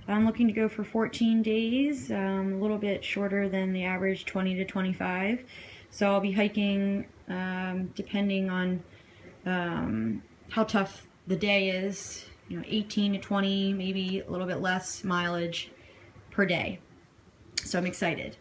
I'm looking to go for 14 days, a little bit shorter than the average 20 to 25. So I'll be hiking depending on how tough the day is, 18 to 20, maybe a little bit less mileage per day. So I'm excited.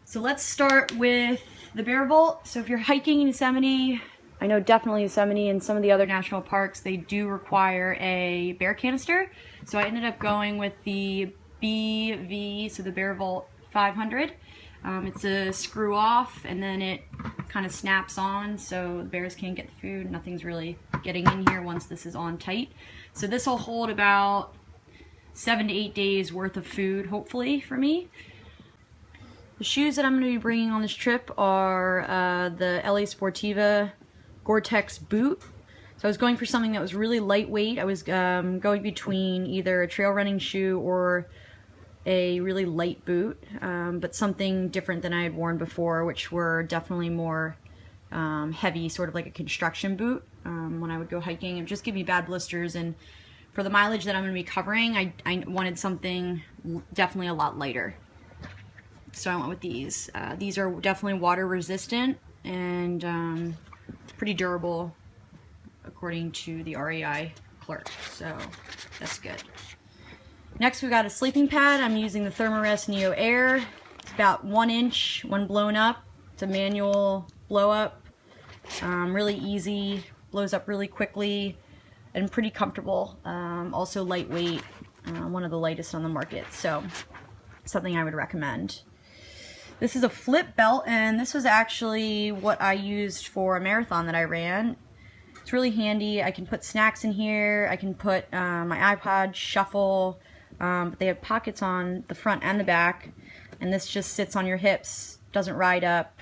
So let's start with the Bear Vault. So if you're hiking in Yosemite, I know definitely Yosemite and some of the other national parks, they do require a bear canister. So I ended up going with the BV, so the Bear Vault 500. It's a screw off and then it kind of snaps on so the bears can't get the food. Nothing's really getting in here once this is on tight. So this will hold about 7 to 8 days worth of food, hopefully, for me. The shoes that I'm going to be bringing on this trip are the LA Sportiva Gore-Tex boot. So I was going for something that was really lightweight. I was going between either a trail running shoe or a really light boot, but something different than I had worn before, which were definitely more heavy, sort of like a construction boot when I would go hiking. It would just give me bad blisters, and for the mileage that I'm going to be covering, I wanted something definitely a lot lighter. So I went with these. These are definitely water resistant and pretty durable according to the REI clerk, so that's good. Next we got a sleeping pad. I'm using the Thermarest Neo Air. It's about 1 inch when blown up. It's a manual blow up. Really easy, blows up really quickly and pretty comfortable. Also lightweight, one of the lightest on the market, so something I would recommend. This is a flip belt, and this was actually what I used for a marathon that I ran. It's really handy. I can put snacks in here. I can put my iPod, shuffle, but they have pockets on the front and the back, and this just sits on your hips, doesn't ride up,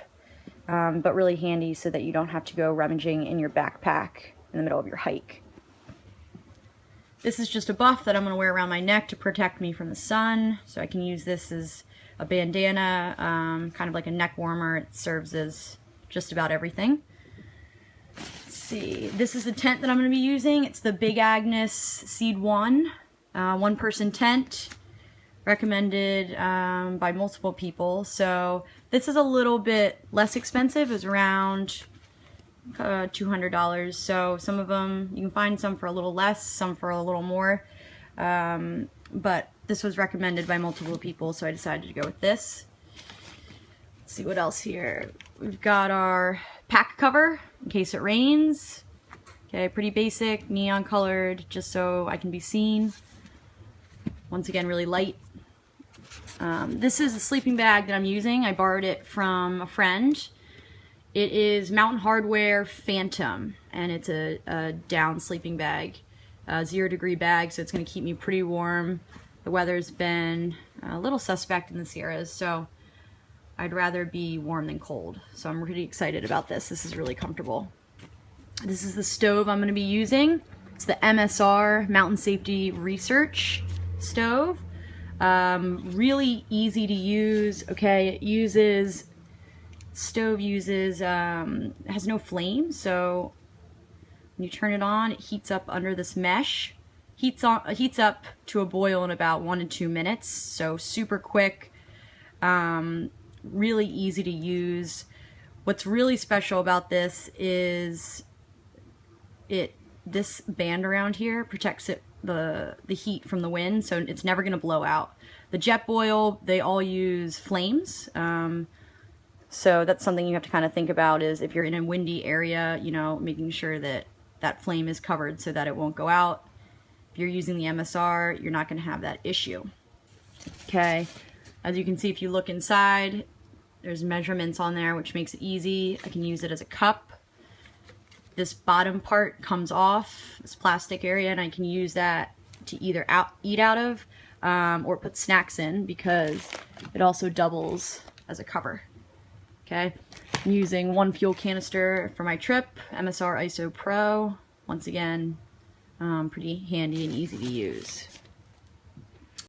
but really handy so that you don't have to go rummaging in your backpack in the middle of your hike. This is just a buff that I'm going to wear around my neck to protect me from the sun, so I can use this as a bandana, kind of like a neck warmer. It serves as just about everything. Let's see, this is the tent that I'm going to be using. It's the Big Agnes Seed 1, one-person tent, recommended by multiple people. So this is a little bit less expensive. It was around $200. So some of them, you can find some for a little less, some for a little more. But this was recommended by multiple people, so I decided to go with this. Let's see what else here. We've got our pack cover in case it rains. Okay, pretty basic, neon colored, just so I can be seen. Once again, really light. This is a sleeping bag that I'm using. I borrowed it from a friend. It is Mountain Hardwear Phantom, and it's a down sleeping bag. 0 degree bag, so it's going to keep me pretty warm. The weather's been a little suspect in the Sierras, so I'd rather be warm than cold. So I'm really excited about this. This is really comfortable. This is the stove I'm going to be using. It's the MSR Mountain Safety Research stove. Really easy to use. Okay, stove has no flame, so when you turn it on, it heats up under this mesh. Heats up to a boil in about 1 to 2 minutes, so super quick, really easy to use. What's really special about this is this band around here protects the heat from the wind, so it's never going to blow out. The Jetboil, they all use flames, so that's something you have to kind of think about, is if you're in a windy area, making sure that that flame is covered so that it won't go out. If you're using the MSR, you're not going to have that issue. Okay, as you can see, if you look inside, there's measurements on there, which makes it easy. I can use it as a cup. This bottom part comes off, this plastic area, and I can use that to either eat out of or put snacks in, because it also doubles as a cover. Okay, I'm using 1 fuel canister for my trip, MSR ISO Pro. Once again, pretty handy and easy to use.